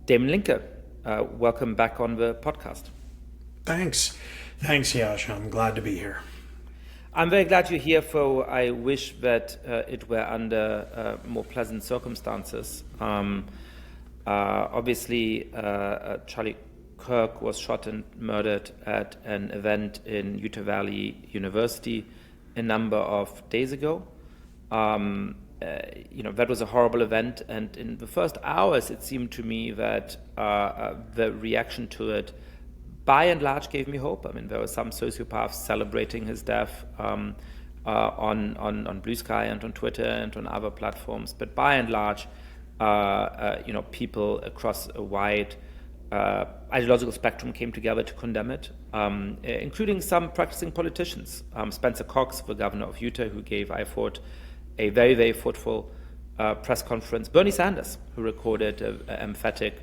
Damon Linker, welcome back on the podcast. Thanks, Yascha. I'm glad to be here. I'm very glad you're here, though I wish that it were under more pleasant circumstances. Obviously, Charlie Kirk was shot and murdered at an event in Utah Valley University a number of days ago. That was a horrible event, and in the first hours it seemed to me that the reaction to it by and large gave me hope. I mean, there were some sociopaths celebrating his death on Blue Sky and on Twitter and on other platforms, but by and large, people across a wide ideological spectrum came together to condemn it, including some practicing politicians. Spencer Cox, the governor of Utah, who gave, I thought, a very, very thoughtful press conference. Bernie Sanders, who recorded an emphatic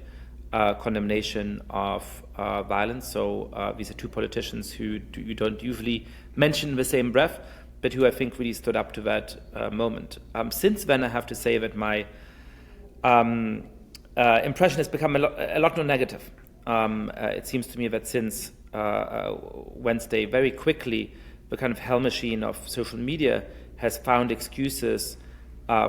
condemnation of violence. So these are two politicians who you don't usually mention in the same breath, but who I think really stood up to that moment. Since then, I have to say that my impression has become a lot more negative. It seems to me that since Wednesday, very quickly, the kind of hell machine of social media has found excuses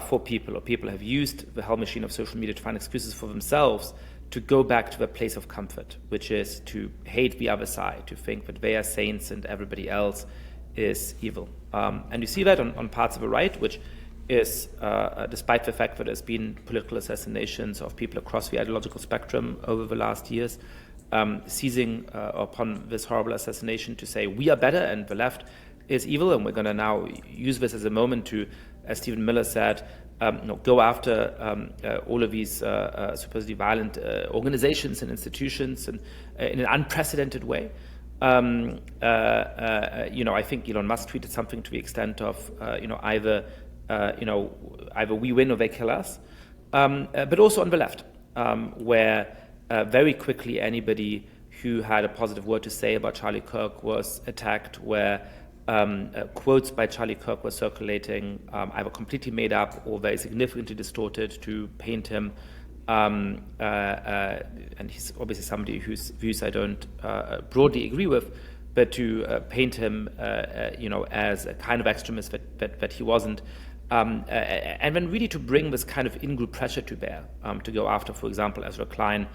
for people, or people have used the hell machine of social media to find excuses for themselves to go back to the place of comfort, which is to hate the other side, to think that they are saints and everybody else is evil. And you see that on parts of the right, which is, despite the fact that there's been political assassinations of people across the ideological spectrum over the last years, seizing upon this horrible assassination to say we are better and the left is evil, and we're going to now use this as a moment to, as Stephen Miller said, go after all of these supposedly violent organizations and institutions and in an unprecedented way. I think Elon Musk tweeted something to the extent of, either we win or they kill us, but also on the left, where very quickly anybody who had a positive word to say about Charlie Kirk was attacked, where quotes by Charlie Kirk were circulating, either completely made up or very significantly distorted to paint him. And he's obviously somebody whose views I don't broadly agree with, but to paint him, as a kind of extremist that he wasn't. And then really to bring this kind of in-group pressure to bear, to go after, for example, Ezra Klein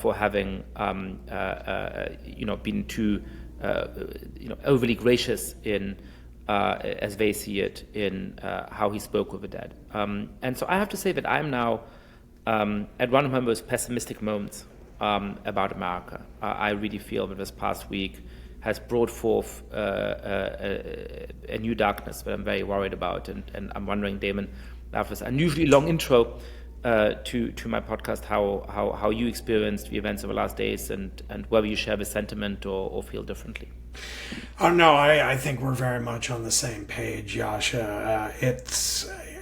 for having, been too overly gracious in, as they see it, in how he spoke with the dead. And so I have to say that I'm now at one of my most pessimistic moments about America. I really feel that this past week has brought forth a new darkness that I'm very worried about. And I'm wondering, Damon, after this unusually long intro to my podcast, how you experienced the events of the last days and whether you share the sentiment or feel differently. Oh, no, I think we're very much on the same page, Yascha.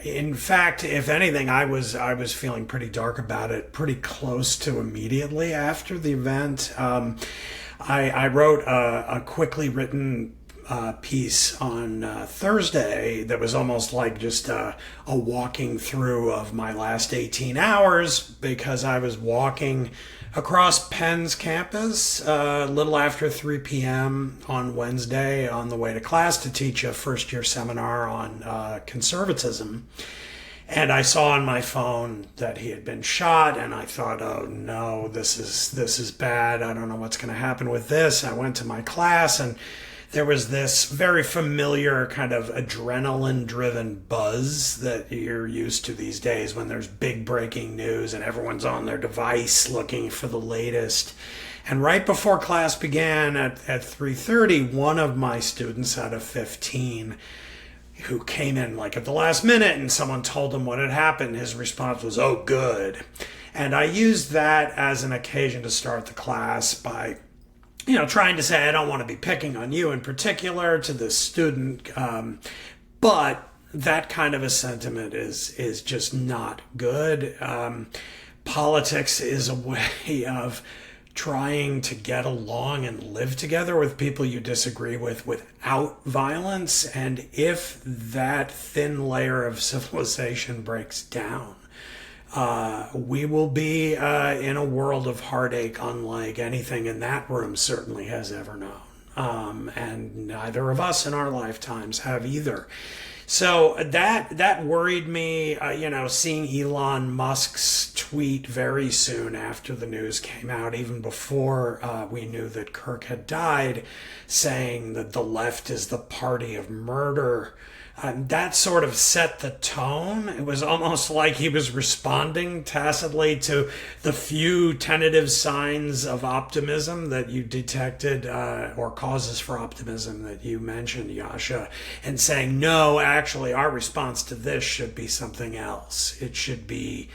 In fact, if anything, I was feeling pretty dark about it pretty close to immediately after the event. I wrote a quickly written piece on Thursday that was almost like just a walking through of my last 18 hours, because I was walking across Penn's campus a little after 3 p.m. on Wednesday on the way to class to teach a first-year seminar on conservatism. And I saw on my phone that he had been shot, and I thought, oh no, this is bad. I don't know what's going to happen with this. I went to my class, and there was this very familiar kind of adrenaline-driven buzz that you're used to these days when there's big breaking news and everyone's on their device looking for the latest. And right before class began at 3:30, one of my students out of 15 who came in like at the last minute and someone told him what had happened, his response was, "Oh, good." And I used that as an occasion to start the class by trying to say, I don't want to be picking on you in particular to this student, but that kind of a sentiment is just not good. Politics is a way of trying to get along and live together with people you disagree with without violence. And if that thin layer of civilization breaks down, we will be in a world of heartache unlike anything in that room certainly has ever known. And neither of us in our lifetimes have either. So that worried me, seeing Elon Musk's tweet very soon after the news came out, even before we knew that Kirk had died, saying that the left is the party of murder. That sort of set the tone. It was almost like he was responding tacitly to the few tentative signs of optimism that you detected, or causes for optimism that you mentioned, Yascha, and saying, no, actually, our response to this should be something else. It should be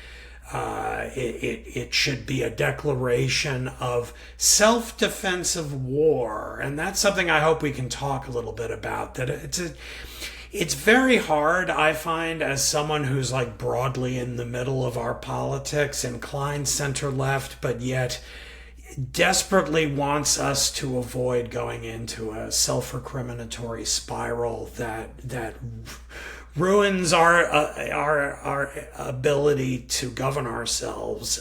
it should be a declaration of self-defensive war. And that's something I hope we can talk a little bit about, that it's very hard, I find, as someone who's like broadly in the middle of our politics, inclined center-left, but yet desperately wants us to avoid going into a self-recriminatory spiral that ruins our ability to govern ourselves.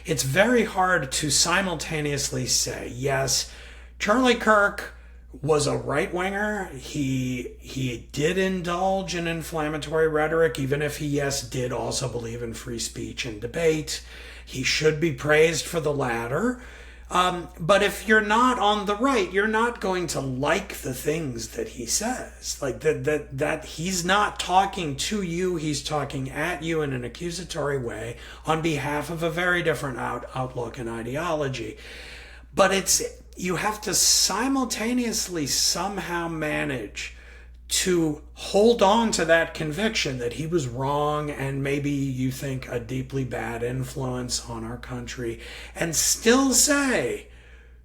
It's very hard to simultaneously say, yes, Charlie Kirk was a right-winger. He did indulge in inflammatory rhetoric, even if he, yes, did also believe in free speech and debate. He should be praised for the latter. But if you're not on the right, you're not going to like the things that he says. Like that he's not talking to you, he's talking at you in an accusatory way on behalf of a very different outlook and ideology. But you have to simultaneously somehow manage to hold on to that conviction that he was wrong and maybe you think a deeply bad influence on our country, and still say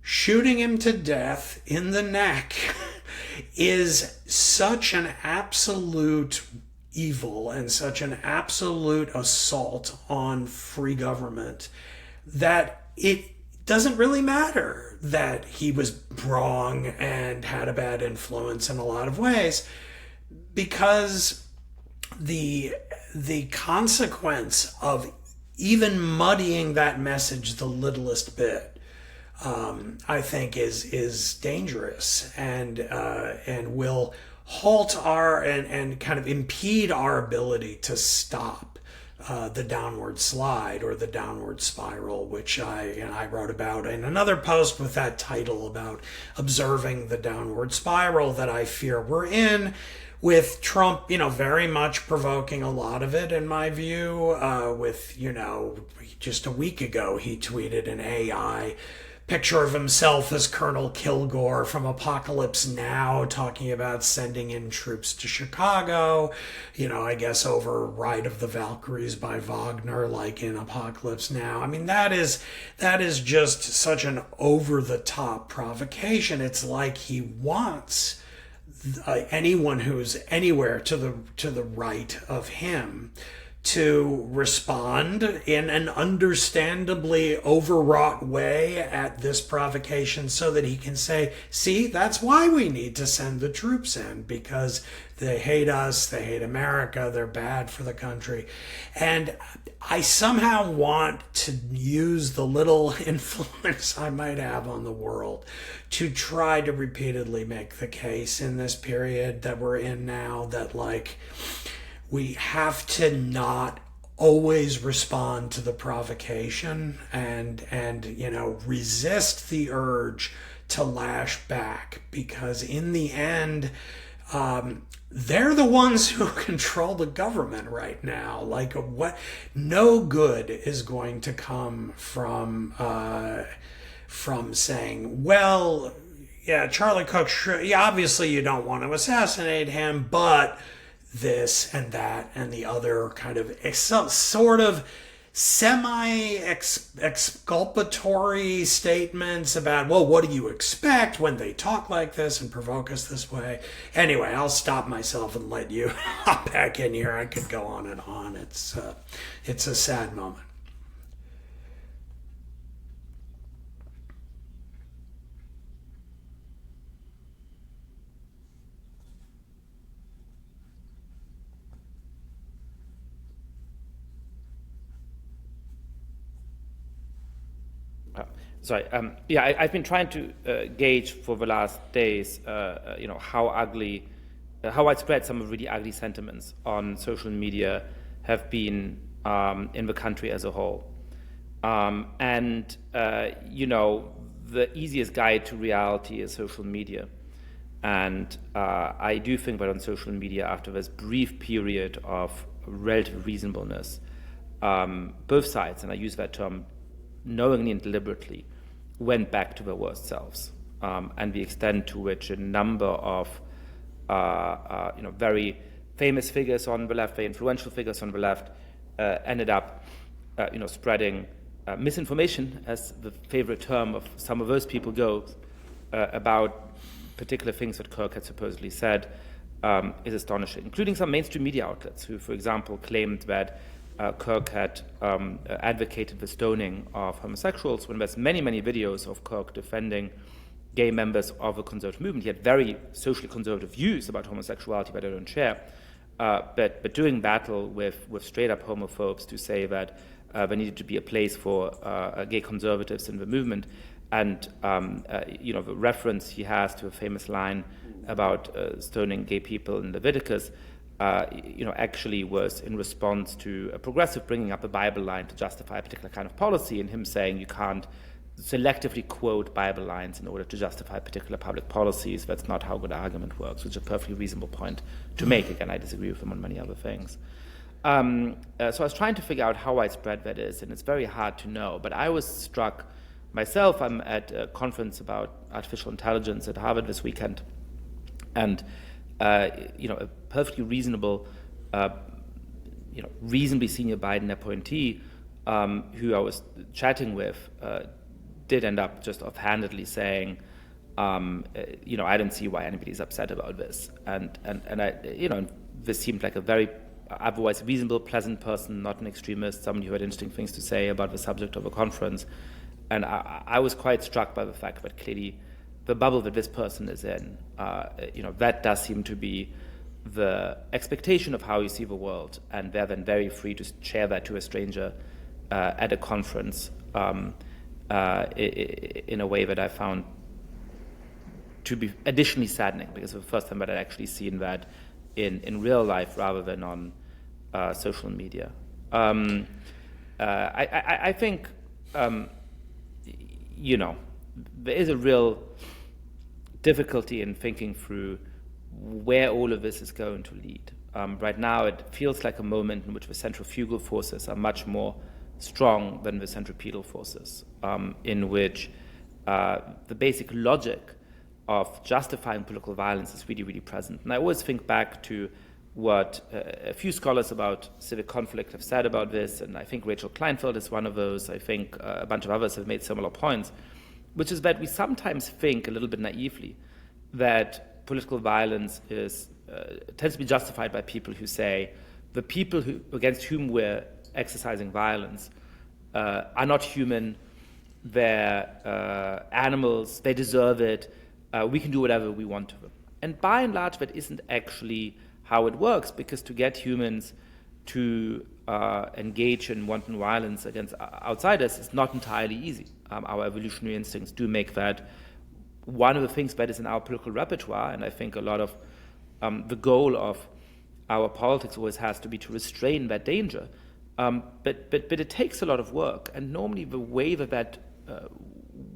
shooting him to death in the neck is such an absolute evil and such an absolute assault on free government that it doesn't really matter that he was wrong and had a bad influence in a lot of ways, because the consequence of even muddying that message the littlest bit, I think is dangerous and will halt and kind of impede our ability to stop the downward slide or the downward spiral, which I wrote about in another post with that title about observing the downward spiral that I fear we're in, with Trump, very much provoking a lot of it, in my view, just a week ago, he tweeted an AI picture of himself as Colonel Kilgore from Apocalypse Now, talking about sending in troops to Chicago, I guess over Ride of the Valkyries by Wagner, like in Apocalypse Now. I mean, that is just such an over-the-top provocation. It's like he wants anyone who's anywhere to the right of him to respond in an understandably overwrought way at this provocation so that he can say, see, that's why we need to send the troops in, because they hate us, they hate America, they're bad for the country. And I somehow want to use the little influence I might have on the world to try to repeatedly make the case in this period that we're in now that, like, we have to not always respond to the provocation and resist the urge to lash back, because in the end, they're the ones who control the government right now. Like, no good is going to come from saying, well, yeah, Charlie Kirk, sure, yeah, obviously you don't want to assassinate him, but this and that and the other kind of sort of semi-exculpatory statements about, well, what do you expect when they talk like this and provoke us this way? Anyway, I'll stop myself and let you hop back in here. I could go on and on. It's a sad moment. Sorry. I've been trying to gauge for the last days, how widespread some of really ugly sentiments on social media have been in the country as a whole. The easiest guide to reality is social media. And I do think that on social media, after this brief period of relative reasonableness, both sides, and I use that term knowingly and deliberately, went back to their worst selves. And the extent to which a number of very famous figures on the left, very influential figures on the left, ended up spreading misinformation, as the favorite term of some of those people goes, about particular things that Kirk had supposedly said, is astonishing, including some mainstream media outlets who, for example, claimed that Kirk had advocated the stoning of homosexuals, when there's many, many videos of Kirk defending gay members of the conservative movement. He had very socially conservative views about homosexuality that I don't share, but doing battle with straight-up homophobes to say that there needed to be a place for gay conservatives in the movement. And the reference he has to a famous line about stoning gay people in Leviticus, actually was in response to a progressive bringing up a Bible line to justify a particular kind of policy, and him saying you can't selectively quote Bible lines in order to justify particular public policies. That's not how good argument works, which is a perfectly reasonable point to make. Again, I disagree with him on many other things. So I was trying to figure out how widespread that is, and it's very hard to know. But I was struck myself. I'm at a conference about artificial intelligence at Harvard this weekend, and a perfectly reasonable, reasonably senior Biden appointee who I was chatting with did end up just offhandedly saying, I don't see why anybody's upset about this, and I, this seemed like a very otherwise reasonable, pleasant person, not an extremist, somebody who had interesting things to say about the subject of a conference. And I was quite struck by the fact that clearly the bubble that this person is in, that does seem to be the expectation of how you see the world, and they're then very free to share that to a stranger at a conference in a way that I found to be additionally saddening, because it's the first time that I'd actually seen that in real life rather than on social media. I think, there is a real difficulty in thinking through where all of this is going to lead. Right now, it feels like a moment in which the centrifugal forces are much more strong than the centripetal forces, in which the basic logic of justifying political violence is really, really present. And I always think back to what a few scholars about civic conflict have said about this, and I think Rachel Kleinfeld is one of those. I think a bunch of others have made similar points, which is that we sometimes think a little bit naively that political violence tends to be justified by people who say the people against whom we're exercising violence are not human, they're animals, they deserve it, we can do whatever we want to them. And by and large, that isn't actually how it works, because to get humans to engage in wanton violence against outsiders is not entirely easy. Our evolutionary instincts do make that one of the things that is in our political repertoire, and I think a lot of the goal of our politics always has to be to restrain that danger. But it takes a lot of work, and normally the way that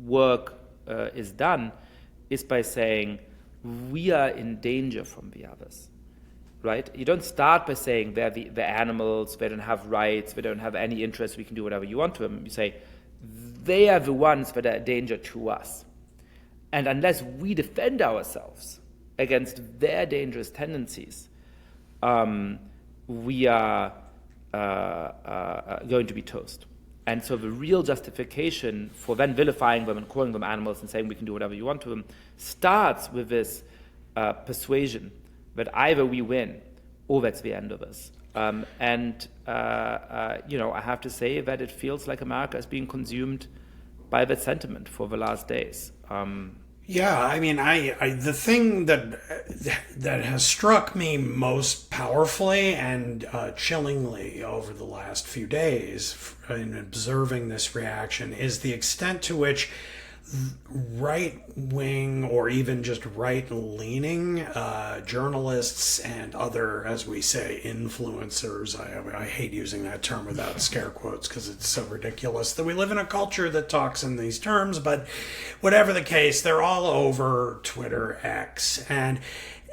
work is done is by saying we are in danger from the others, right? You don't start by saying they're the animals, they don't have rights, they don't have any interest, we can do whatever you want to them. You say they are the ones that are a danger to us. And unless we defend ourselves against their dangerous tendencies, we are going to be toast. And so the real justification for then vilifying them and calling them animals and saying we can do whatever you want to them starts with this persuasion that either we win or that's the end of us. I have to say that it feels like America is being consumed by that sentiment for the last days. Yeah, I mean, the thing that has struck me most powerfully and chillingly over the last few days in observing this reaction is the extent to which right wing or even just right leaning journalists and other, as we say, influencers. I hate using that term without scare quotes because it's so ridiculous that we live in a culture that talks in these terms. But whatever the case, they're all over Twitter, X, and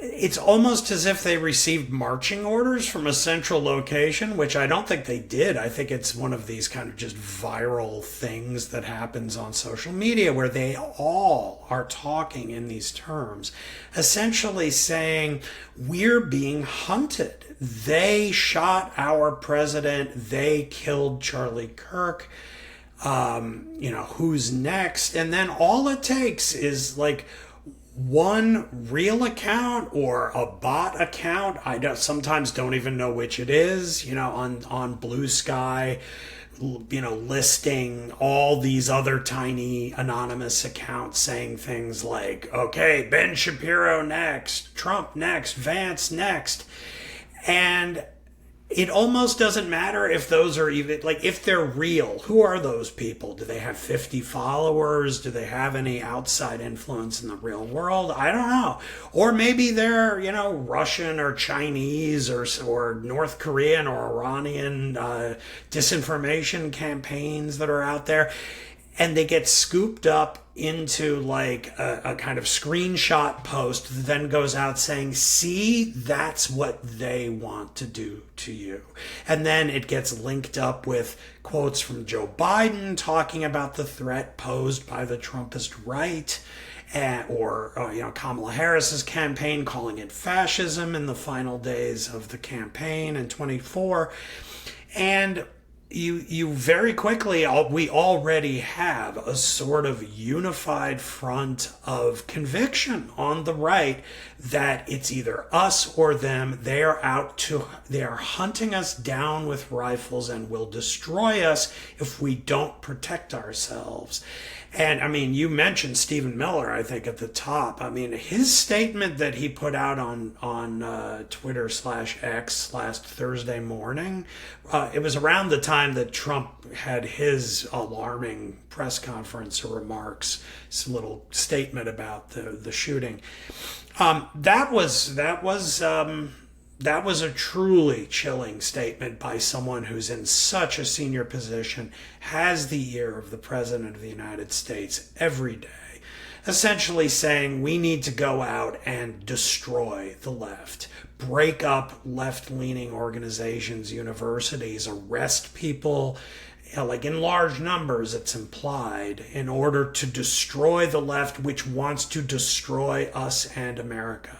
it's almost as if they received marching orders from a central location, which I don't think they did. I think it's one of these kind of just viral things that happens on social media where they all are talking in these terms, essentially saying, we're being hunted. They shot our president. They killed Charlie Kirk. Who's next? And then all it takes is like one real account or a bot account. I sometimes don't even know which it is, on Blue Sky, listing all these other tiny anonymous accounts saying things like, okay, Ben Shapiro next, Trump next, Vance next. And it almost doesn't matter if those are even, like, if they're real. Who are those people? Do they have 50 followers? Do they have any outside influence in the real world? I don't know. Or maybe they're, Russian or Chinese or North Korean or Iranian disinformation campaigns that are out there. And they get scooped up into like a kind of screenshot post that then goes out saying, see, that's what they want to do to you. And then it gets linked up with quotes from Joe Biden talking about the threat posed by the Trumpist right, or Kamala Harris's campaign calling it fascism in the final days of the campaign in 24. And you very quickly, we already have a sort of unified front of conviction on the right that it's either us or them. They are hunting us down with rifles and will destroy us if we don't protect ourselves. And I mean, you mentioned Stephen Miller, I think, at the top. I mean, his statement that he put out on Twitter/X last Thursday morning, it was around the time that Trump had his alarming press conference or remarks, some little statement about the shooting. That was a truly chilling statement by someone who's in such a senior position, has the ear of the President of the United States every day, essentially saying we need to go out and destroy the left, break up left-leaning organizations, universities, arrest people, like in large numbers, it's implied, in order to destroy the left, which wants to destroy us and America.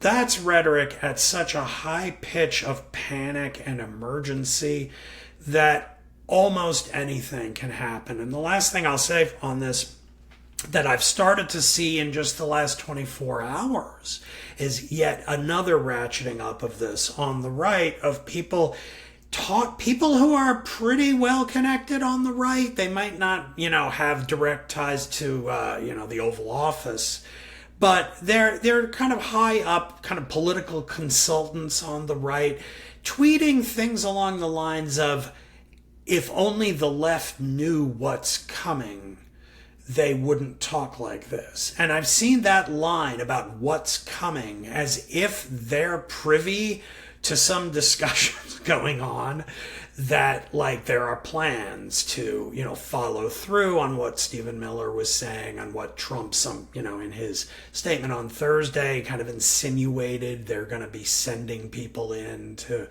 That's rhetoric at such a high pitch of panic and emergency that almost anything can happen. And the last thing I'll say on this that I've started to see in just the last 24 hours is yet another ratcheting up of this on the right, of people who are pretty well connected on the right. They might not, have direct ties to, the Oval Office, but they're kind of high up, kind of political consultants on the right, tweeting things along the lines of, if only the left knew what's coming, they wouldn't talk like this. And I've seen that line about what's coming as if they're privy to some discussions going on that, like, there are plans to, follow through on what Stephen Miller was saying, on what Trump, in his statement on Thursday kind of insinuated they're going to be sending people in to,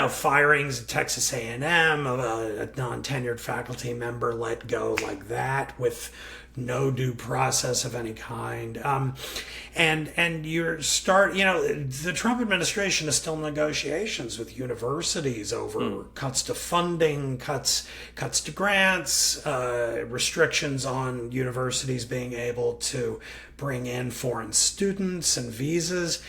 firings at Texas A&M of a non-tenured faculty member let go like that with no due process of any kind. The Trump administration is still in negotiations with universities over cuts to funding, cuts to grants, restrictions on universities being able to bring in foreign students and visas.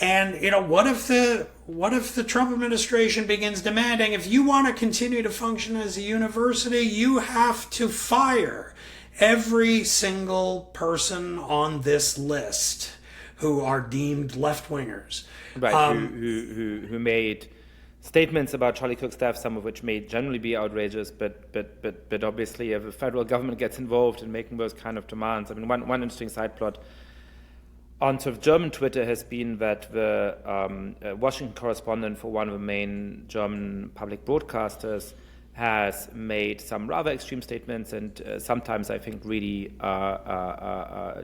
And, what if the Trump administration begins demanding, if you want to continue to function as a university, you have to fire every single person on this list who are deemed left-wingers. Right, who made statements about Charlie Kirk's death, some of which may generally be outrageous, but obviously if the federal government gets involved in making those kind of demands. I mean, one interesting side plot on sort of German Twitter has been that the Washington correspondent for one of the main German public broadcasters has made some rather extreme statements and sometimes I think really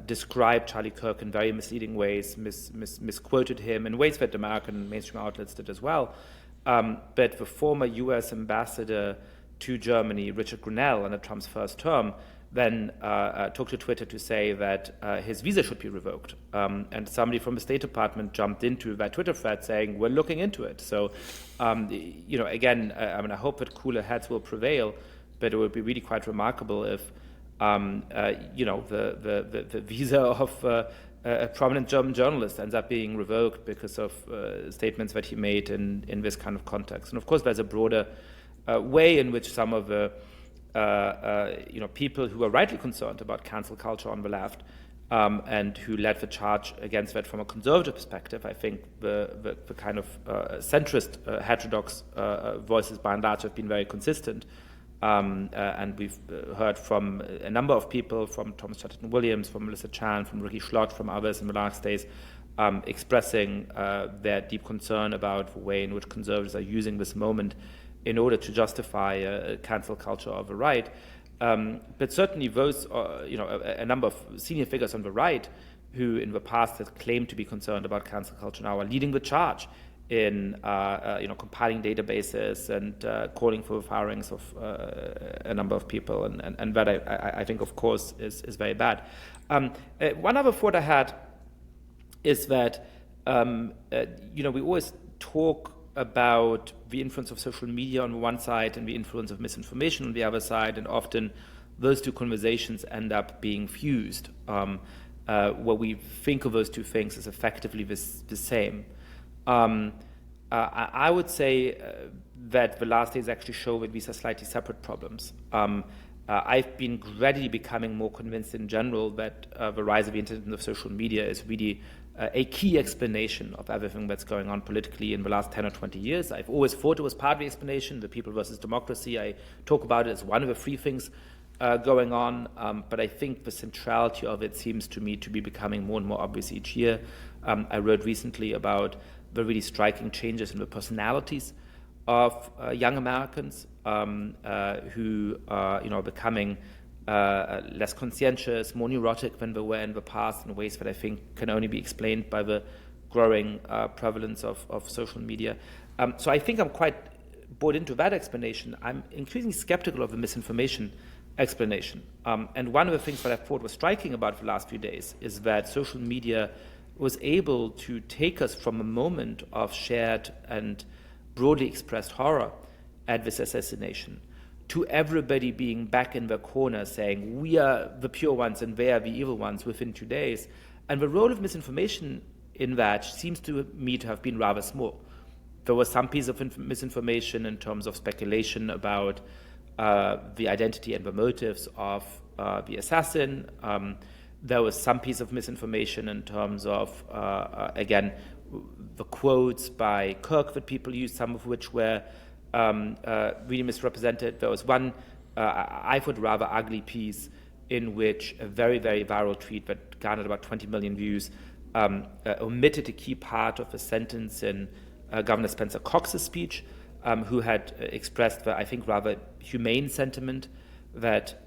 described Charlie Kirk in very misleading ways, misquoted him in ways that American mainstream outlets did as well. But the former U.S. ambassador to Germany, Richard Grenell, under Trump's first term, then took to Twitter to say that his visa should be revoked. And somebody from the State Department jumped into that Twitter thread saying, we're looking into it. So, again, I hope that cooler heads will prevail, but it would be really quite remarkable if, the visa of a prominent German journalist ends up being revoked because of statements that he made in this kind of context. And of course, there's a broader way in which some of the people who are rightly concerned about cancel culture on the left and who led the charge against that from a conservative perspective, I think the kind of centrist, heterodox voices by and large have been very consistent. And we've heard from a number of people, from Thomas Chatterton Williams, from Melissa Chan, from Ricky Schlott, from others in the last days, expressing their deep concern about the way in which conservatives are using this moment in order to justify a cancel culture of the right. But certainly those, a number of senior figures on the right who in the past have claimed to be concerned about cancel culture now are leading the charge in compiling databases and calling for the firings of a number of people, and that I think, of course, is very bad. One other thought I had is that we always talk about the influence of social media on one side and the influence of misinformation on the other side, and often those two conversations end up being fused. What we think of those two things is effectively the same. I would say that the last days actually show that these are slightly separate problems. I've been gradually becoming more convinced in general that the rise of the internet and of social media is really a key explanation of everything that's going on politically in the last 10 or 20 years. I've always thought it was part of the explanation, the people versus democracy. I talk about it as one of the three things going on, but I think the centrality of it seems to me to be becoming more and more obvious each year. I wrote recently about the really striking changes in the personalities of young Americans who are becoming less conscientious, more neurotic than they were in the past in ways that I think can only be explained by the growing prevalence of social media. So I think I'm quite bought into that explanation. I'm increasingly skeptical of the misinformation explanation. And one of the things that I thought was striking about the last few days is that social media was able to take us from a moment of shared and broadly expressed horror at this assassination to everybody being back in their corner saying, we are the pure ones and they are the evil ones within 2 days. And the role of misinformation in that seems to me to have been rather small. There was some piece of misinformation in terms of speculation about the identity and the motives of the assassin. There was some piece of misinformation in terms of, again, the quotes by Kirk that people used, some of which were really misrepresented. There was one, I thought, rather ugly piece in which a very, very viral tweet that garnered about 20 million views omitted a key part of a sentence in Governor Spencer Cox's speech, who had expressed the, I think, rather humane sentiment that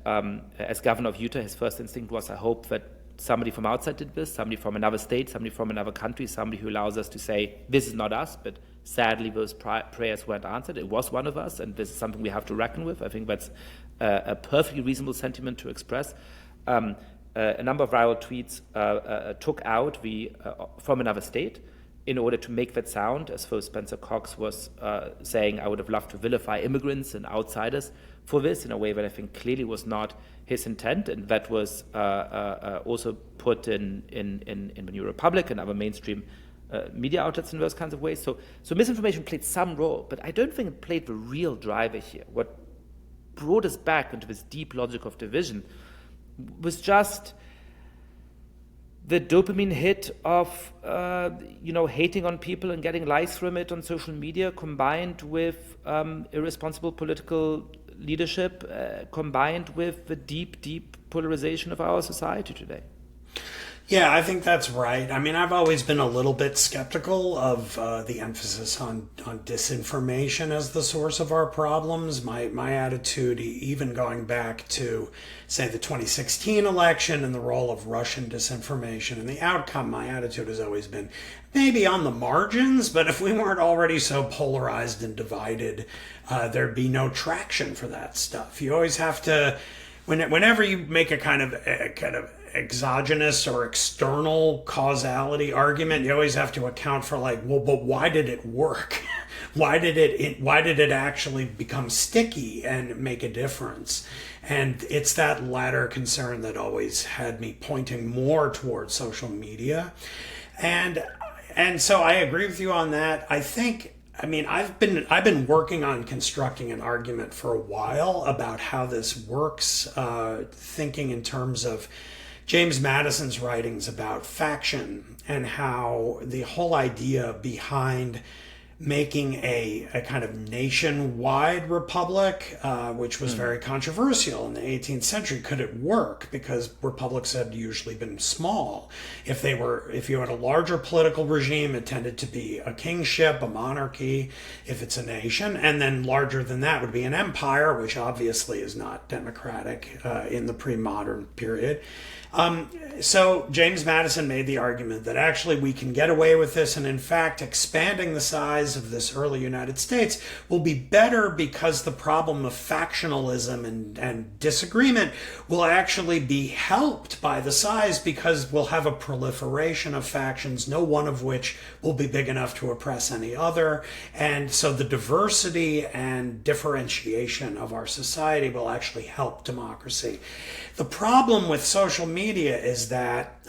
as governor of Utah, his first instinct was, I hope that somebody from outside did this, somebody from another state, somebody from another country, somebody who allows us to say, this is not us, but sadly those prayers weren't answered. It was one of us, and this is something we have to reckon with. I think that's a perfectly reasonable sentiment to express. A number of viral tweets took out the from another state in order to make that sound, as though Spencer Cox was saying, I would have loved to vilify immigrants and outsiders for this in a way that I think clearly was not his intent, and that was also put in the New Republic and other mainstream media outlets in those kinds of ways. So misinformation played some role, but I don't think it played the real driver here. What brought us back into this deep logic of division was just the dopamine hit of hating on people and getting likes from it on social media, combined with irresponsible political leadership, combined with the deep polarization of our society today. Yeah, I think that's right. I mean, I've always been a little bit skeptical of the emphasis on disinformation as the source of our problems. My attitude, even going back to, say, the 2016 election and the role of Russian disinformation and the outcome, my attitude has always been maybe on the margins, but if we weren't already so polarized and divided, there'd be no traction for that stuff. You always have to, whenever you make a kind of exogenous or external causality argument, you always have to account for but why did it work? Why did it actually become sticky and make a difference? And it's that latter concern that always had me pointing more towards social media. And so I agree with you on that. I've been working on constructing an argument for a while about how this works, thinking in terms of James Madison's writings about faction and how the whole idea behind making a kind of nationwide republic, which was very controversial in the 18th century. Could it work? Because republics had usually been small. If you had a larger political regime, it tended to be a kingship, a monarchy, if it's a nation, and then larger than that would be an empire, which obviously is not democratic in the pre-modern period. So James Madison made the argument that actually we can get away with this, and in fact expanding the size of this early United States will be better because the problem of factionalism and disagreement will actually be helped by the size, because we'll have a proliferation of factions, no one of which will be big enough to oppress any other. And so the diversity and differentiation of our society will actually help democracy. The problem with social media is that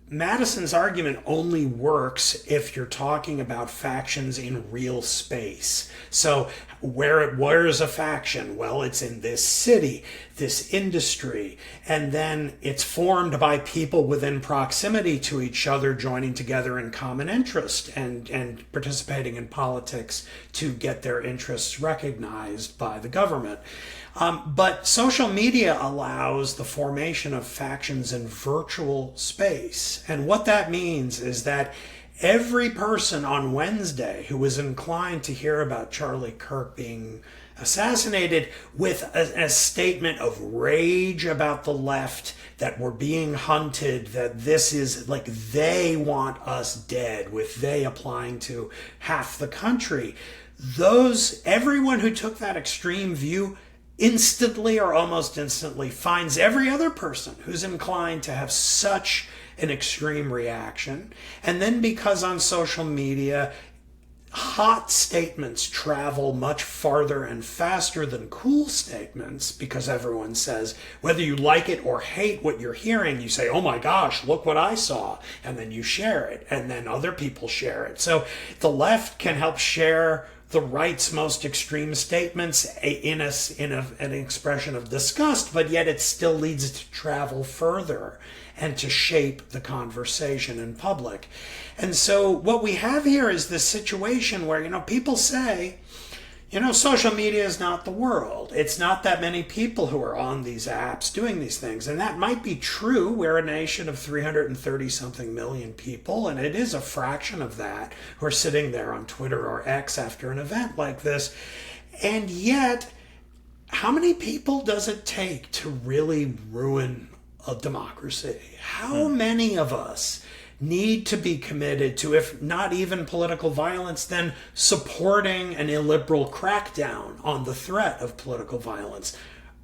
Madison's argument only works if you're talking about factions in real space. So where is a faction? Well, it's in this city, this industry, and then it's formed by people within proximity to each other joining together in common interest and participating in politics to get their interests recognized by the government. But social media allows the formation of factions in virtual space. And what that means is that every person on Wednesday who was inclined to hear about Charlie Kirk being assassinated with a statement of rage about the left, that we're being hunted, that this is like they want us dead, with they applying to half the country. Everyone who took that extreme view instantly or almost instantly finds every other person who's inclined to have such an extreme reaction. And then because on social media, hot statements travel much farther and faster than cool statements, because everyone says, whether you like it or hate what you're hearing, you say, oh my gosh, look what I saw. And then you share it, and then other people share it. So the left can help share the right's most extreme statements in an expression of disgust, but yet it still leads to travel further and to shape the conversation in public. And so what we have here is this situation where, people say, social media is not the world. It's not that many people who are on these apps doing these things. And that might be true. We're a nation of 330-something million people, and it is a fraction of that who are sitting there on Twitter or X after an event like this. And yet, how many people does it take to really ruin a democracy? How many of us need to be committed to, if not even political violence, then supporting an illiberal crackdown on the threat of political violence?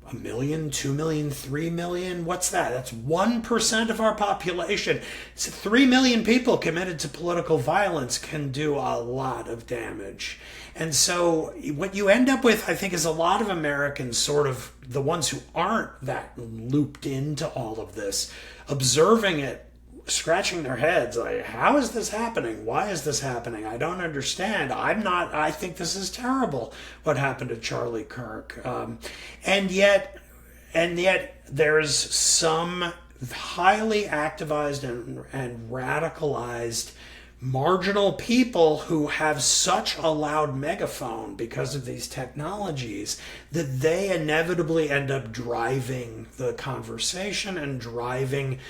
1 million, 2 million, 3 million? What's that? That's 1% of our population. So 3 million people committed to political violence can do a lot of damage. And so what you end up with, I think, is a lot of Americans, sort of the ones who aren't that looped into all of this, observing it, scratching their heads like, how is this happening? Why is this happening? I don't understand. I think this is terrible what happened to Charlie Kirk. And yet And yet there's some highly activized and radicalized marginal people who have such a loud megaphone because of these technologies that they inevitably end up driving the conversation and driving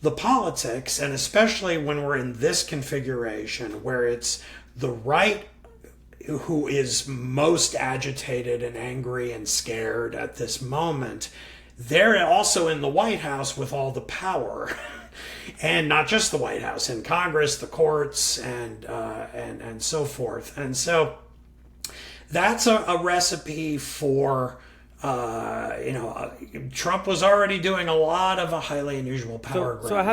the politics. And especially when we're in this configuration where it's the right who is most agitated and angry and scared at this moment, they're also in the White House with all the power. And not just the White House, in Congress, the courts, and so forth. And so that's a recipe for, Trump was already doing a lot of a highly unusual power grab. So I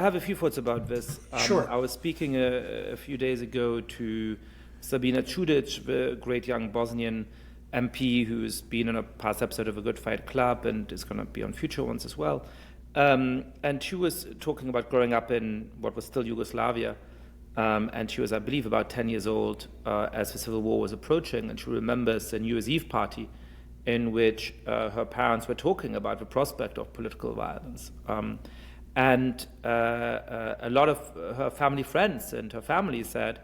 have a few thoughts about this. Sure. I was speaking a few days ago to Sabina Čudić, the great young Bosnian MP who's been on a past episode of A Good Fight Club and is going to be on future ones as well. And she was talking about growing up in what was still Yugoslavia. And she was, I believe, about 10 years old as the Civil War was approaching. And she remembers a New Year's Eve party in which her parents were talking about the prospect of political violence. And a lot of her family friends and her family said,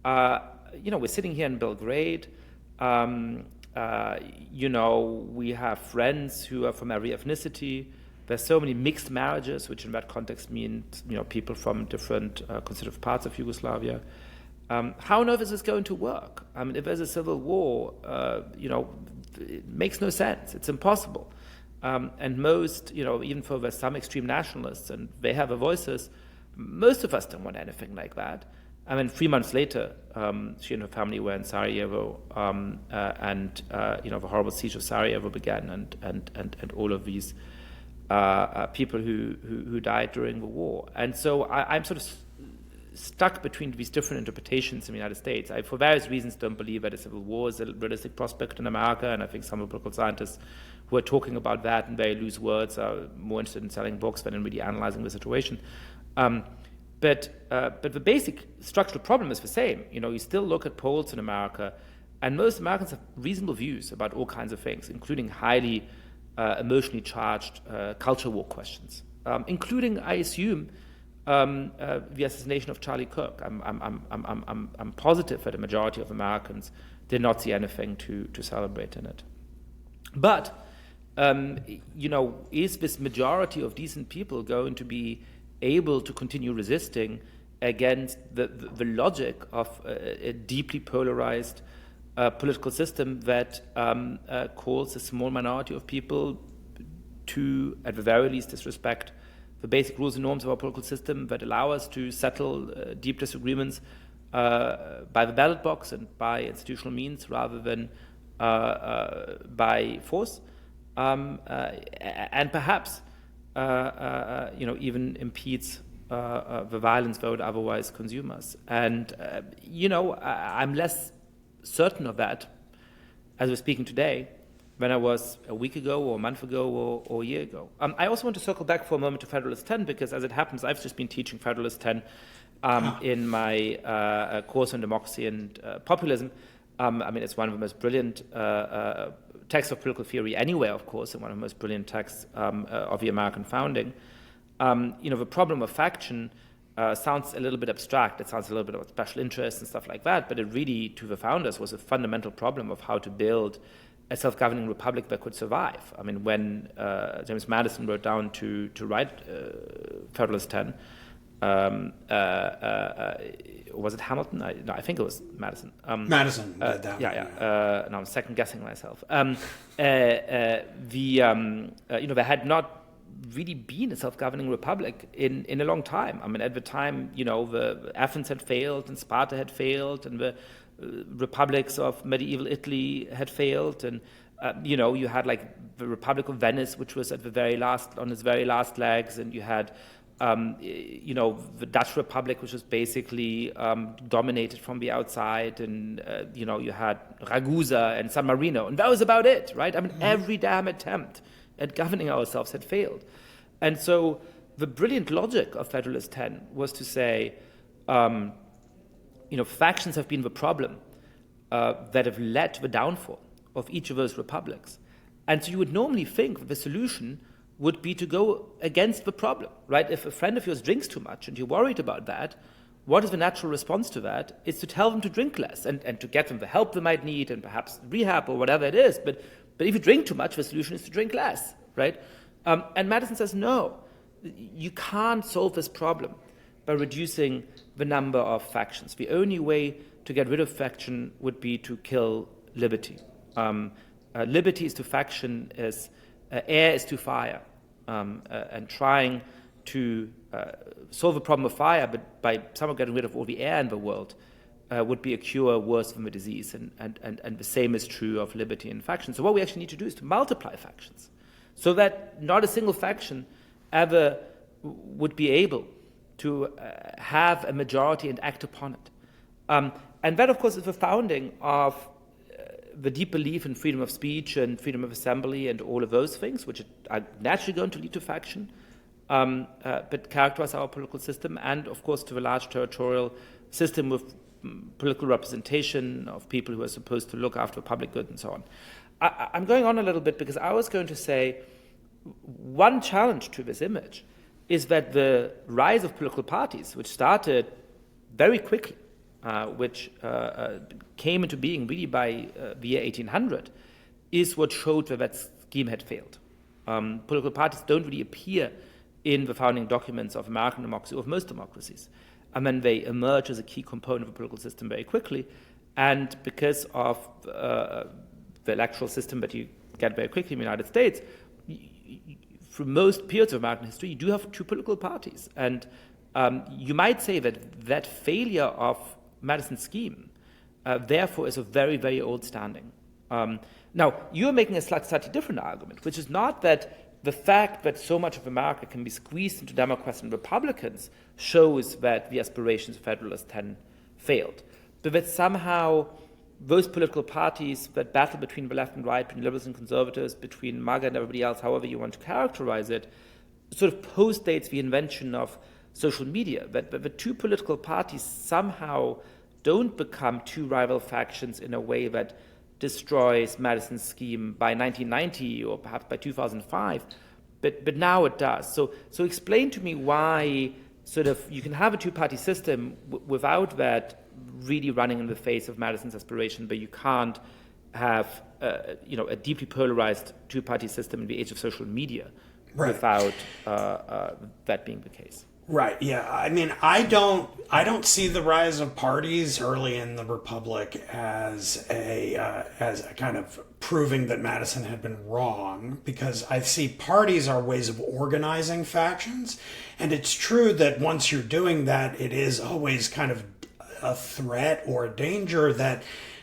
we're sitting here in Belgrade. We have friends who are from every ethnicity. There's so many mixed marriages, which in that context means, people from different constitutive parts of Yugoslavia. How on earth is this going to work? I mean, if there's a civil war, it makes no sense. It's impossible. And most, even for there's some extreme nationalists, and they have their voices, most of us don't want anything like that. I mean, 3 months later, she and her family were in Sarajevo, and the horrible siege of Sarajevo began, and all of these people who died during the war. And so I'm sort of stuck between these different interpretations in the United States. I, for various reasons, don't believe that a civil war is a realistic prospect in America, and I think some political scientists who are talking about that in very loose words are more interested in selling books than in really analyzing the situation. But the basic structural problem is the same. You still look at polls in America, and most Americans have reasonable views about all kinds of things, including highly emotionally charged culture war questions, including, I assume, the assassination of Charlie Kirk. I'm positive that a majority of Americans did not see anything to celebrate in it. But is this majority of decent people going to be able to continue resisting against the logic of a deeply polarized political system that calls a small minority of people to, at the very least, disrespect the basic rules and norms of our political system that allow us to settle deep disagreements by the ballot box and by institutional means rather than by force, and perhaps even impedes the violence that would otherwise consume us. And I'm less certain of that as we're speaking today than I was a week ago or a month ago or a year ago. I also want to circle back for a moment to Federalist 10, because as it happens, I've just been teaching Federalist 10 in my course on democracy and populism. It's one of the most brilliant texts of political theory anywhere, of course, and one of the most brilliant texts of the American founding. The problem of faction sounds a little bit abstract. It sounds a little bit about special interests and stuff like that, but it really, to the founders, was a fundamental problem of how to build a self-governing republic that could survive. I mean, when James Madison wrote down to write Federalist 10, was it Hamilton? I think it was Madison. Madison did that. Now I'm second guessing myself. There had not really been a self-governing republic in a long time. I mean, at the time, the Athens had failed and Sparta had failed and the republics of medieval Italy had failed, and you had like the Republic of Venice, which was on its very last legs, and you had the Dutch Republic, which was basically dominated from the outside, and you had Ragusa and San Marino, and that was about it, right? I mean, every damn attempt at governing ourselves had failed. And so the brilliant logic of Federalist 10 was to say, factions have been the problem that have led to the downfall of each of those republics. And so you would normally think that the solution would be to go against the problem, right? If a friend of yours drinks too much and you're worried about that, what is the natural response to that? It's to tell them to drink less and to get them the help they might need and perhaps rehab or whatever it is. But if you drink too much, the solution is to drink less, right? And Madison says, no, you can't solve this problem by reducing the number of factions. The only way to get rid of faction would be to kill liberty. Liberty is to faction as air is to fire. And trying to solve the problem of fire, but by somehow getting rid of all the air in the world, would be a cure worse than the disease. And the same is true of liberty and faction. So what we actually need to do is to multiply factions, so that not a single faction ever would be able to have a majority and act upon it. And that, of course, is the founding of the deep belief in freedom of speech and freedom of assembly and all of those things, which are naturally going to lead to faction, but characterize our political system, and, of course, to the large territorial system with political representation of people who are supposed to look after the public good and so on. I'm going on a little bit because I was going to say one challenge to this image is that the rise of political parties, which started very quickly, which came into being really by the year 1800, is what showed that scheme had failed. Political parties don't really appear in the founding documents of American democracy or of most democracies. And then they emerge as a key component of the political system very quickly. And because of the electoral system that you get very quickly in the United States, through most periods of American history, you do have two political parties. And you might say that failure of Madison's scheme, therefore, is of very, very old standing. Now, you're making a slightly different argument, which is not that the fact that so much of America can be squeezed into Democrats and Republicans shows that the aspirations of Federalists 10 failed, but that somehow those political parties that battle between the left and right, between liberals and conservatives, between MAGA and everybody else, however you want to characterize it, sort of postdates the invention of social media, that the two political parties somehow don't become two rival factions in a way that destroys Madison's scheme by 1990 or perhaps by 2005, but now it does. So explain to me why sort of you can have a two-party system without that really running in the face of Madison's aspiration, but you can't have a deeply polarized two-party system in the age of social media without that being the case. Right. Yeah. I mean, I don't see the rise of parties early in the Republic as a kind of proving that Madison had been wrong, because I see parties are ways of organizing factions, and it's true that once you're doing that, it is always kind of a threat or a danger that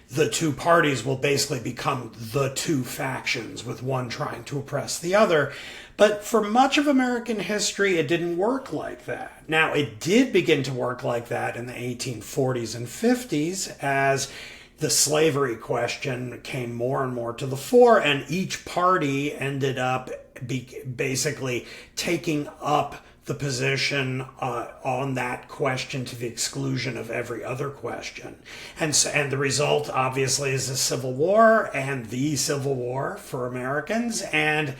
the two parties will basically become the two factions, with one trying to oppress the other. But for much of American history, it didn't work like that. Now, it did begin to work like that in the 1840s and 50s as the slavery question came more and more to the fore, and each party ended up basically taking up the position on that question to the exclusion of every other question. And the result, obviously, is a civil war, and the Civil War for Americans. And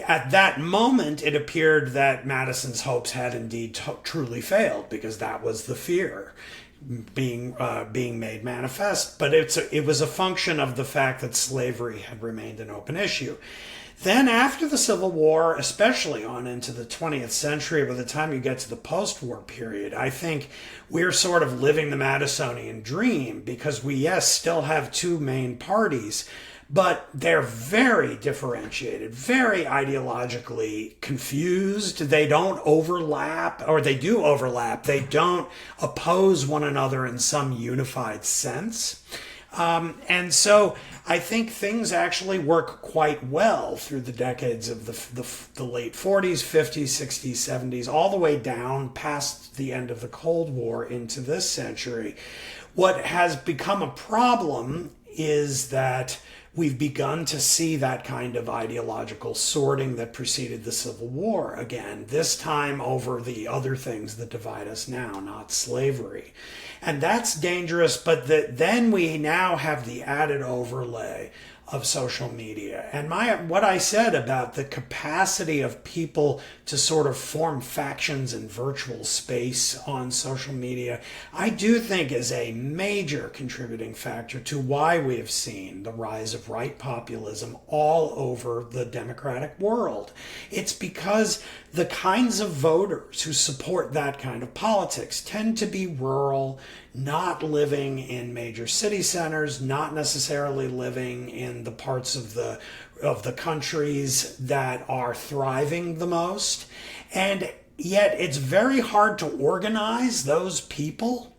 at that moment, it appeared that Madison's hopes had indeed truly failed, because that was the fear being made manifest. But it was a function of the fact that slavery had remained an open issue. Then after the Civil War, especially on into the 20th century, by the time you get to the post-war period, I think we're sort of living the Madisonian dream, because we, yes, still have two main parties, but they're very differentiated, very ideologically confused. They don't overlap, or they do overlap. They don't oppose one another in some unified sense. And so I think things actually work quite well through the decades of the late 40s, 50s, 60s, 70s, all the way down past the end of the Cold War into this century. What has become a problem is that we've begun to see that kind of ideological sorting that preceded the Civil War again, this time over the other things that divide us now, not slavery. And that's dangerous, but then we now have the added overlay of social media. And what I said about the capacity of people to sort of form factions in virtual space on social media, I do think is a major contributing factor to why we have seen the rise of right populism all over the democratic world. It's because the kinds of voters who support that kind of politics tend to be rural, not living in major city centers, not necessarily living in the parts of the countries that are thriving the most. And yet it's very hard to organize those people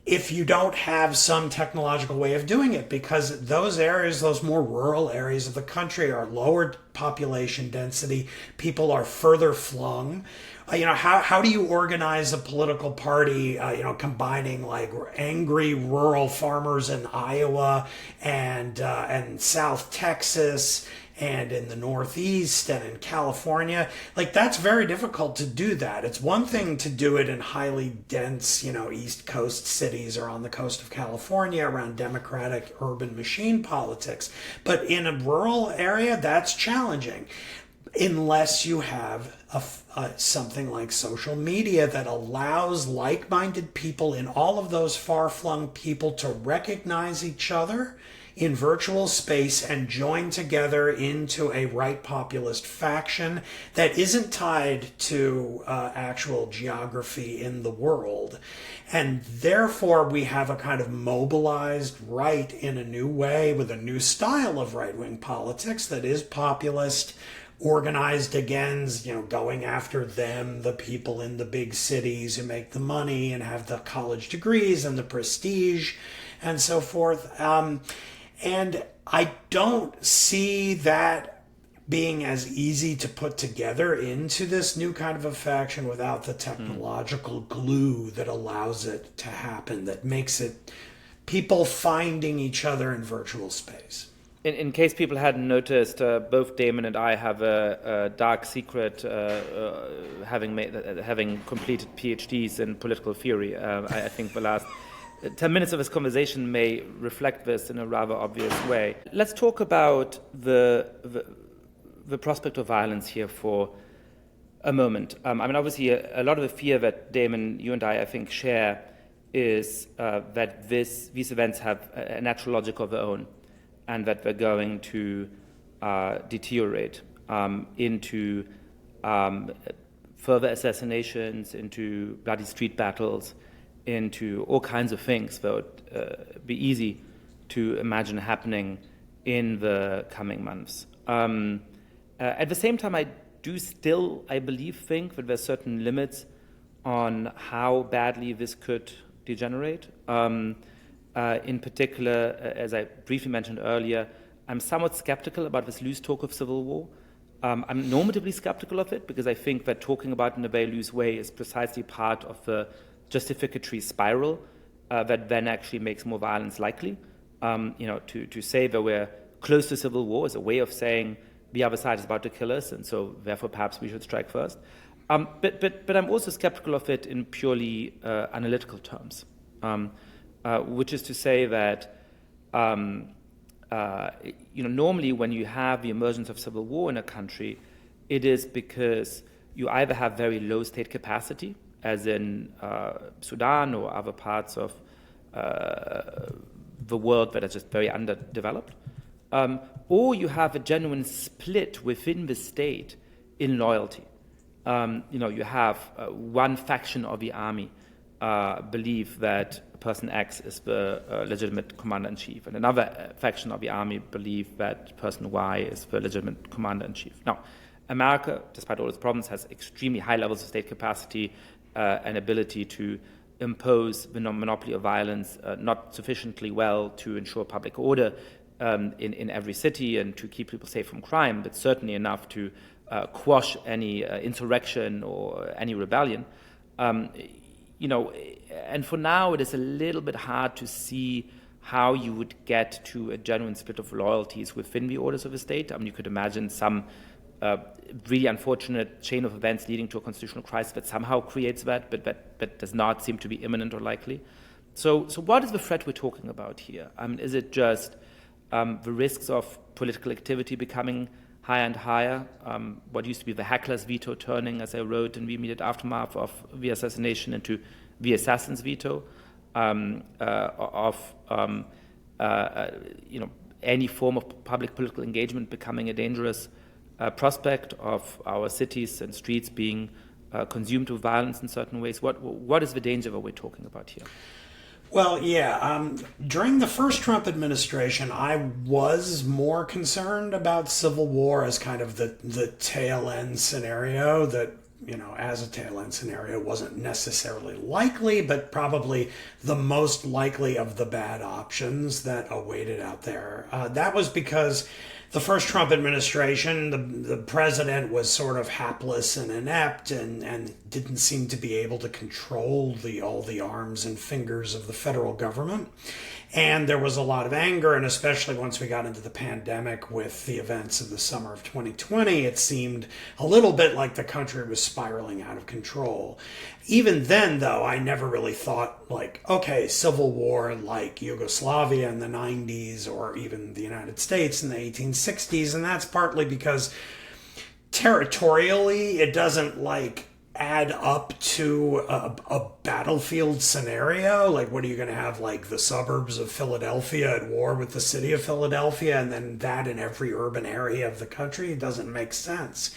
if you don't have some technological way of doing it, because those areas, those more rural areas of the country, are lower population density. People are further flung. How do you organize a political party, combining like angry rural farmers in Iowa and South Texas and in the Northeast and in California? Like, that's very difficult to do that. It's one thing to do it in highly dense, East Coast cities or on the coast of California around democratic urban machine politics. But in a rural area, that's challenging unless you have something like social media that allows like-minded people in all of those far-flung people to recognize each other in virtual space and join together into a right populist faction that isn't tied to actual geography in the world. And therefore we have a kind of mobilized right in a new way with a new style of right-wing politics that is populist, organized against, going after them, the people in the big cities who make the money and have the college degrees and the prestige and so forth. And I don't see that being as easy to put together into this new kind of a faction without the technological glue that allows it to happen, that makes it people finding each other in virtual space. In case people hadn't noticed, both Damon and I have a dark secret, having completed PhDs in political theory. I think the last 10 minutes of this conversation may reflect this in a rather obvious way. Let's talk about the prospect of violence here for a moment. Obviously, a lot of the fear that Damon, you and I think, share is that these events have a natural logic of their own, and that they're going to deteriorate into further assassinations, into bloody street battles, into all kinds of things that would be easy to imagine happening in the coming months. At the same time, I think that there's certain limits on how badly this could degenerate. In particular, as I briefly mentioned earlier, I'm somewhat skeptical about this loose talk of civil war. I'm normatively skeptical of it because I think that talking about it in a very loose way is precisely part of the justificatory spiral that then actually makes more violence likely. To say that we're close to civil war is a way of saying the other side is about to kill us, and so therefore perhaps we should strike first. But I'm also skeptical of it in purely analytical terms. Which is to say that, normally when you have the emergence of civil war in a country, it is because you either have very low state capacity, as in Sudan or other parts of the world that are just very underdeveloped, or you have a genuine split within the state in loyalty. You have one faction of the army believe that person X is the legitimate commander-in-chief, and another faction of the army believe that person Y is the legitimate commander-in-chief. Now, America, despite all its problems, has extremely high levels of state capacity and ability to impose the monopoly of violence not sufficiently well to ensure public order in every city and to keep people safe from crime, but certainly enough to quash any insurrection or any rebellion. And for now, it is a little bit hard to see how you would get to a genuine split of loyalties within the orders of the state. You could imagine some really unfortunate chain of events leading to a constitutional crisis that somehow creates that, but that does not seem to be imminent or likely. So what is the threat we're talking about here? Is it just the risks of political activity becoming higher and higher, what used to be the heckler's veto turning, as I wrote in the immediate aftermath of the assassination, into the assassin's veto, any form of public political engagement becoming a dangerous prospect, of our cities and streets being consumed with violence in certain ways. What is the danger that we're talking about here? Well, yeah. During the first Trump administration, I was more concerned about civil war as kind of the tail end scenario that, as a tail end scenario wasn't necessarily likely, but probably the most likely of the bad options that awaited out there. That was because the first Trump administration, the president was sort of hapless and inept and didn't seem to be able to control all the arms and fingers of the federal government. And there was a lot of anger, and especially once we got into the pandemic with the events of the summer of 2020, it seemed a little bit like the country was spiraling out of control. Even then, though, I never really thought civil war like Yugoslavia in the 90s or even the United States in the 1860s, and that's partly because territorially it doesn't add up to a battlefield scenario. What are you going to have, the suburbs of Philadelphia at war with the city of Philadelphia, and then that in every urban area of the country? It doesn't make sense.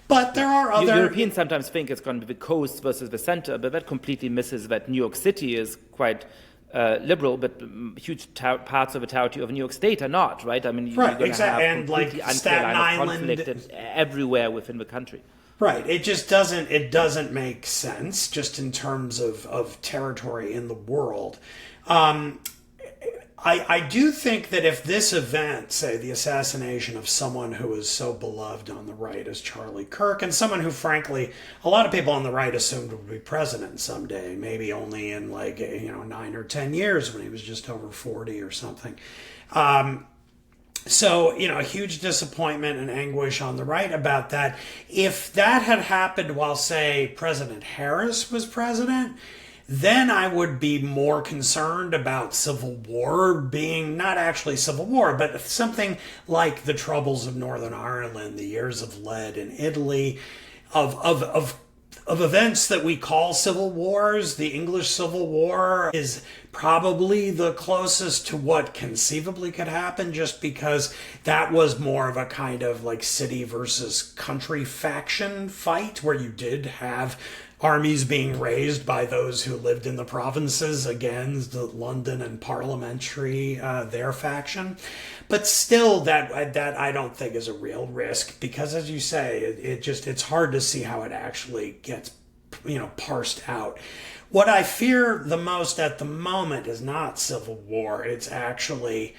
But there are other... Europeans sometimes think it's going to be the coast versus the center, but that completely misses that New York City is quite liberal, but huge parts of the territory of New York State are not, right? I mean, you're going to have completely unfair line of conflict everywhere within the country. Right. It just doesn't make sense just in terms of territory in the world. I do think that if this event, say the assassination of someone who is so beloved on the right as Charlie Kirk, and someone who, frankly, a lot of people on the right assumed would be president someday, maybe only in 9 or 10 years when he was just over 40 or something. So, a huge disappointment and anguish on the right about that. If that had happened while, say, President Harris was president, then I would be more concerned about civil war being not actually civil war, but something like the troubles of Northern Ireland, the years of lead in Italy, of events that we call civil wars. The English Civil War is probably the closest to what conceivably could happen, just because that was more of a kind of city versus country faction fight, where you did have armies being raised by those who lived in the provinces against the London and parliamentary, their faction. But still, that I don't think is a real risk, because, as you say, it's hard to see how it actually gets, parsed out. What I fear the most at the moment is not civil war. It's actually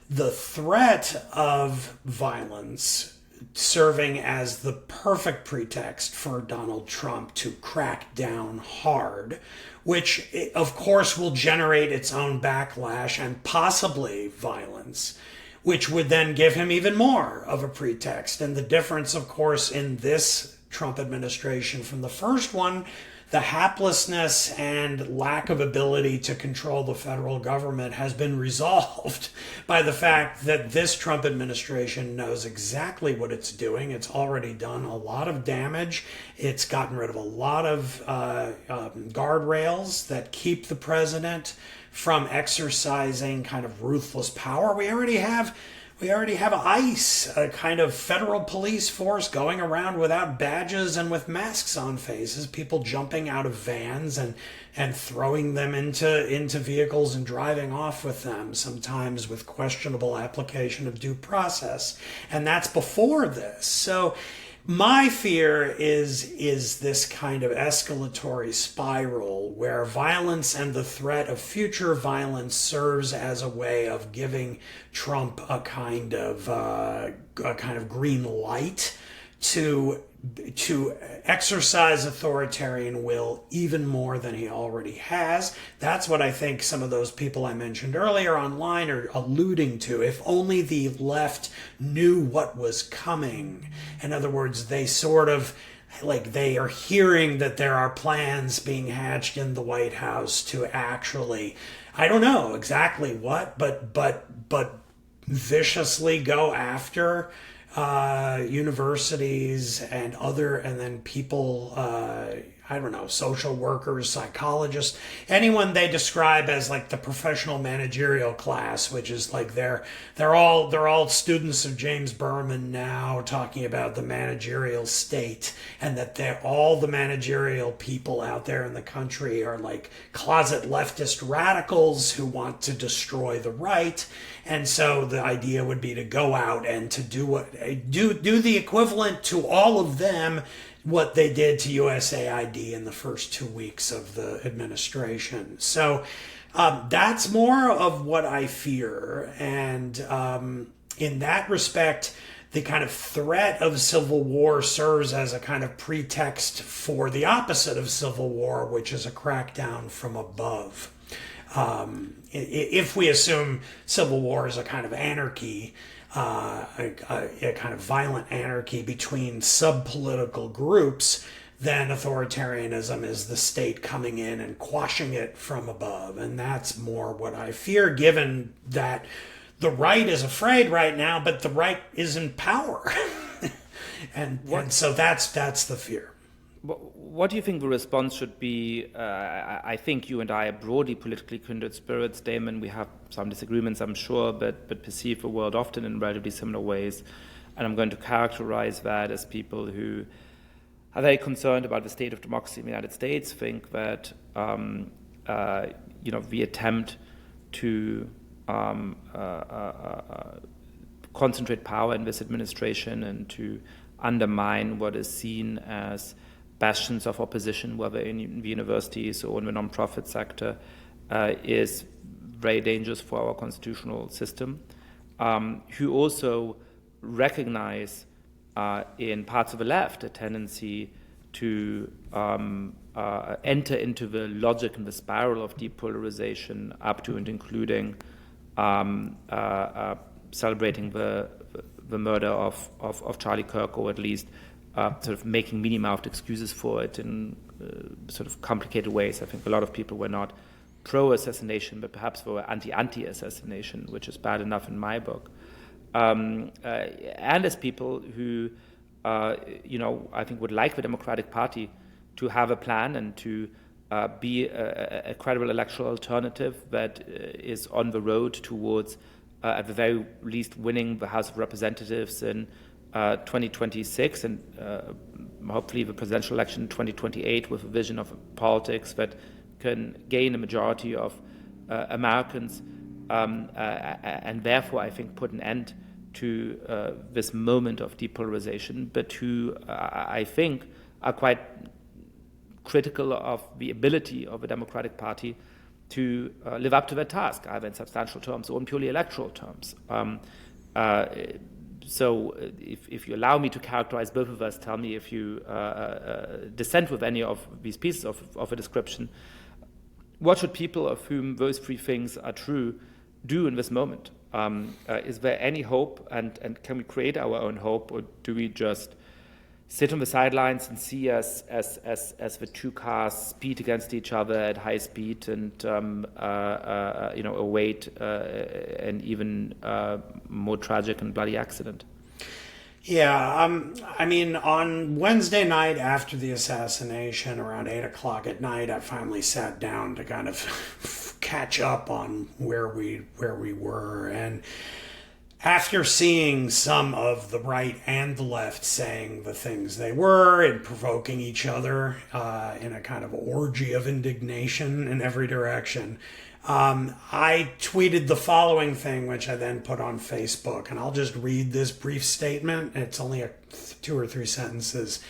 the threat of violence serving as the perfect pretext for Donald Trump to crack down hard, which, of course, will generate its own backlash and possibly violence, which would then give him even more of a pretext. And the difference, of course, in this Trump administration from the first one, the haplessness and lack of ability to control the federal government has been resolved by the fact that this Trump administration knows exactly what it's doing. It's already done a lot of damage. It's gotten rid of a lot of guardrails that keep the president from exercising kind of ruthless power. We already have ICE, a kind of federal police force going around without badges and with masks on faces, people jumping out of vans and throwing them into vehicles and driving off with them, sometimes with questionable application of due process. And that's before this. So my fear is this kind of escalatory spiral where violence and the threat of future violence serves as a way of giving Trump a kind of green light to exercise authoritarian will even more than he already has. That's what I think some of those people I mentioned earlier online are alluding to. If only the left knew what was coming. In other words, they sort of they are hearing that there are plans being hatched in the White House to actually, I don't know exactly what, but viciously go after universities and then people, I don't know, social workers, psychologists, anyone they describe as like the professional managerial class, which is like they're all students of James Berman now, talking about the managerial state, and that all the managerial people out there in the country are like closet leftist radicals who want to destroy the right. And so the idea would be to go out and to do the equivalent to all of them, what they did to USAID in the first 2 weeks of the administration. So that's more of what I fear. And in that respect, the kind of threat of civil war serves as a kind of pretext for the opposite of civil war, which is a crackdown from above. If we assume civil war is a kind of anarchy, a kind of violent anarchy between sub-political groups, then authoritarianism is the state coming in and quashing it from above. And that's more what I fear, given that the right is afraid right now, but the right is in power. and so that's the fear. What do you think the response should be? I think you and I are broadly politically kindred spirits, Damon. We have some disagreements, I'm sure, but perceive the world often in relatively similar ways. And I'm going to characterize that as people who are very concerned about the state of democracy in the United States, think that the attempt to concentrate power in this administration and to undermine what is seen as bastions of opposition, whether in the universities or in the non-profit sector, is very dangerous for our constitutional system. Who also recognize in parts of the left a tendency to enter into the logic and the spiral of depolarization up to and including celebrating the murder of Charlie Kirk, or at least sort of making mealy-mouthed excuses for it in sort of complicated ways. I think a lot of people were not pro-assassination, but perhaps they were anti-assassination, which is bad enough in my book. And as people who, I think would like the Democratic Party to have a plan and to be a credible electoral alternative that is on the road towards, at the very least, winning the House of Representatives in 2026 and hopefully the presidential election in 2028, with a vision of politics that can gain a majority of Americans, and therefore I think put an end to this moment of depolarization, but who I think are quite critical of the ability of the Democratic Party to live up to their task, either in substantial terms or in purely electoral terms. So if you allow me to characterize both of us, tell me if you dissent with any of these pieces of a description. What should people of whom those three things are true do in this moment? Is there any hope, and can we create our own hope, or do we just sit on the sidelines and see as the two cars speed against each other at high speed and await an even more tragic and bloody accident? Yeah, I mean, on Wednesday night after the assassination, around 8 o'clock at night, I finally sat down to kind of catch up on where we were, and after seeing some of the right and the left saying the things they were and provoking each other in a kind of orgy of indignation in every direction, I tweeted the following thing, which I then put on Facebook, and I'll just read this brief statement. It's only 2 or 3 sentences,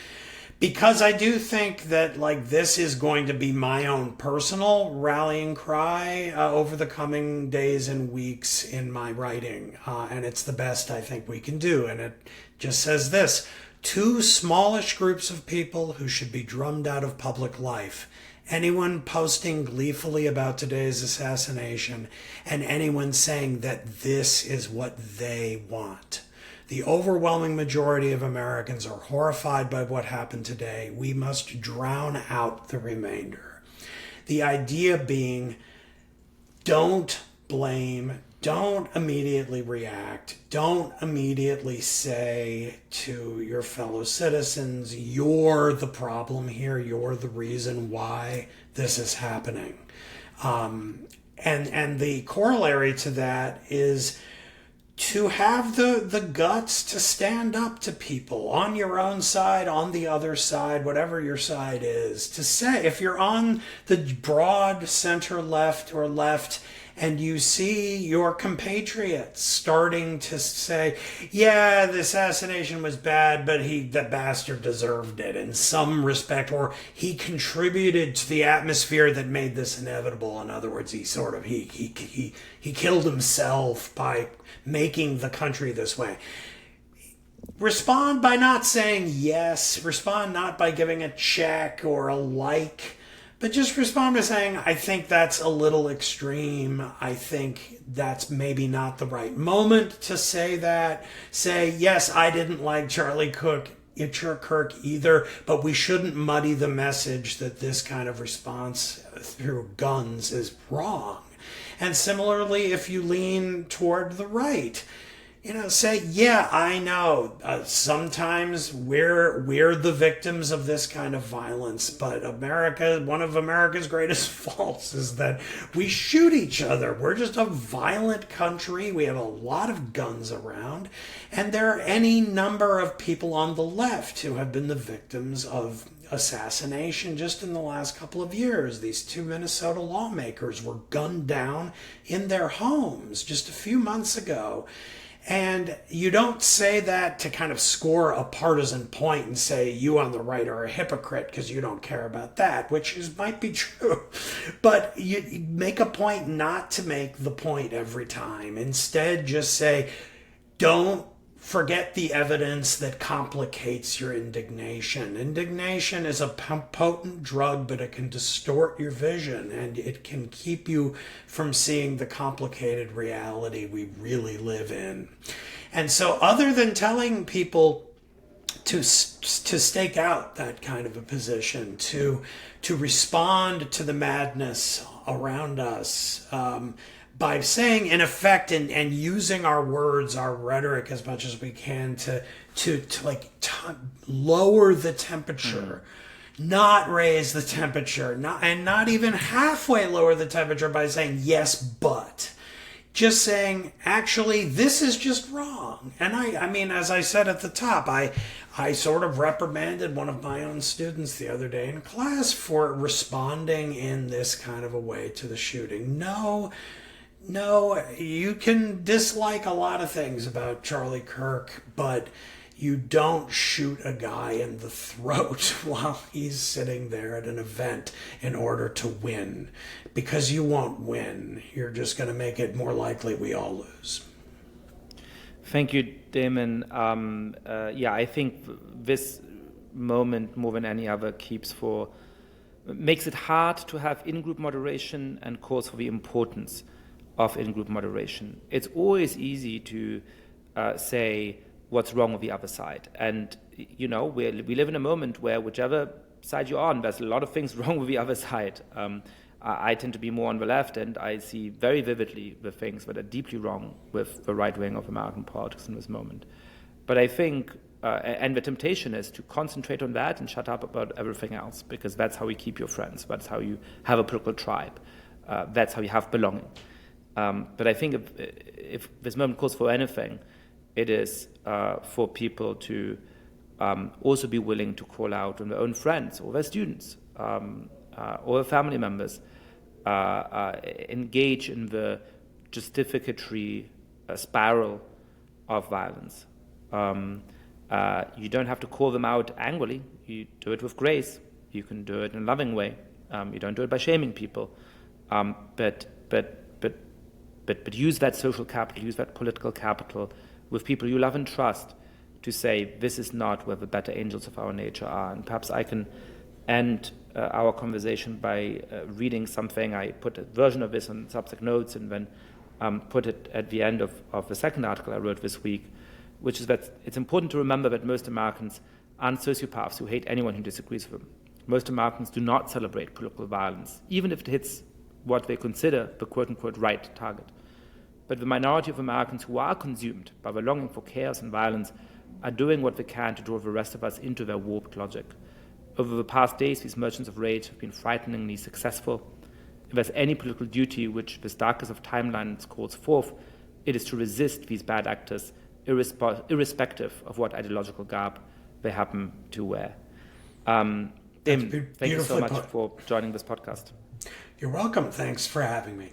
because I do think that this is going to be my own personal rallying cry over the coming days and weeks in my writing, and it's the best I think we can do. And it just says this: 2 smallish groups of people who should be drummed out of public life. Anyone posting gleefully about today's assassination, and anyone saying that this is what they want. The overwhelming majority of Americans are horrified by what happened today. We must drown out the remainder. The idea being, don't blame, don't immediately react. Don't immediately say to your fellow citizens, you're the problem here. You're the reason why this is happening. And the corollary to that is to have the guts to stand up to people on your own side, on the other side, whatever your side is, to say, if you're on the broad center left or left, and you see your compatriots starting to say, yeah, the assassination was bad, but the bastard deserved it in some respect, or he contributed to the atmosphere that made this inevitable. In other words, he killed himself by making the country this way. Respond by not saying yes. Respond not by giving a check or a like. But just respond by saying, I think that's a little extreme. I think that's maybe not the right moment to say that. Say, yes, I didn't like Charlie Kirk either, but we shouldn't muddy the message that this kind of response through guns is wrong. And similarly, if you lean toward the right, say, yeah, I know. Sometimes we're the victims of this kind of violence, but one of America's greatest faults is that we shoot each other. We're just a violent country. We have a lot of guns around, and there are any number of people on the left who have been the victims of assassination just in the last couple of years. These 2 Minnesota lawmakers were gunned down in their homes just a few months ago. And you don't say that to kind of score a partisan point and say you on the right are a hypocrite because you don't care about that, which might be true. But you make a point not to make the point every time. Instead, just say, don't forget the evidence that complicates your indignation. Indignation is a potent drug, but it can distort your vision, and it can keep you from seeing the complicated reality we really live in. And so other than telling people to stake out that kind of a position, to respond to the madness around us, by saying, in effect, and using our words, our rhetoric as much as we can to lower the temperature, not raise the temperature, not even halfway lower the temperature by saying yes, but just saying, actually, this is just wrong. And I mean, as I said at the top, I sort of reprimanded one of my own students the other day in class for responding in this kind of a way to the shooting. No, you can dislike a lot of things about Charlie Kirk, but you don't shoot a guy in the throat while he's sitting there at an event in order to win, because you won't win. You're just going to make it more likely we all lose. Thank you, Damon. I think this moment, more than any other, makes it hard to have in-group moderation and calls for the importance of in-group moderation. It's always easy to say what's wrong with the other side. And, we live in a moment where whichever side you're on, there's a lot of things wrong with the other side. I tend to be more on the left, and I see very vividly the things that are deeply wrong with the right wing of American politics in this moment. But I think, and the temptation is to concentrate on that and shut up about everything else, because that's how you keep your friends. That's how you have a political tribe. That's how you have belonging. But I think if this moment calls for anything, it is for people to also be willing to call out on their own friends or their students or their family members, engage in the justificatory spiral of violence. You don't have to call them out angrily. You do it with grace. You can do it in a loving way. You don't do it by shaming people. But use that social capital, use that political capital with people you love and trust to say, this is not where the better angels of our nature are. And perhaps I can end our conversation by reading something. I put a version of this on Substack notes and then put it at the end of the second article I wrote this week, which is that it's important to remember that most Americans aren't sociopaths who hate anyone who disagrees with them. Most Americans do not celebrate political violence, even if it hits what they consider the quote-unquote right target. but the minority of Americans who are consumed by the longing for chaos and violence are doing what they can to draw the rest of us into their warped logic. Over the past days, these merchants of rage have been frighteningly successful. If there's any political duty which this darkest of timelines calls forth, it is to resist these bad actors, irrespective of what ideological garb they happen to wear. Damon, thank you so much for joining this podcast. You're welcome. Thanks for having me.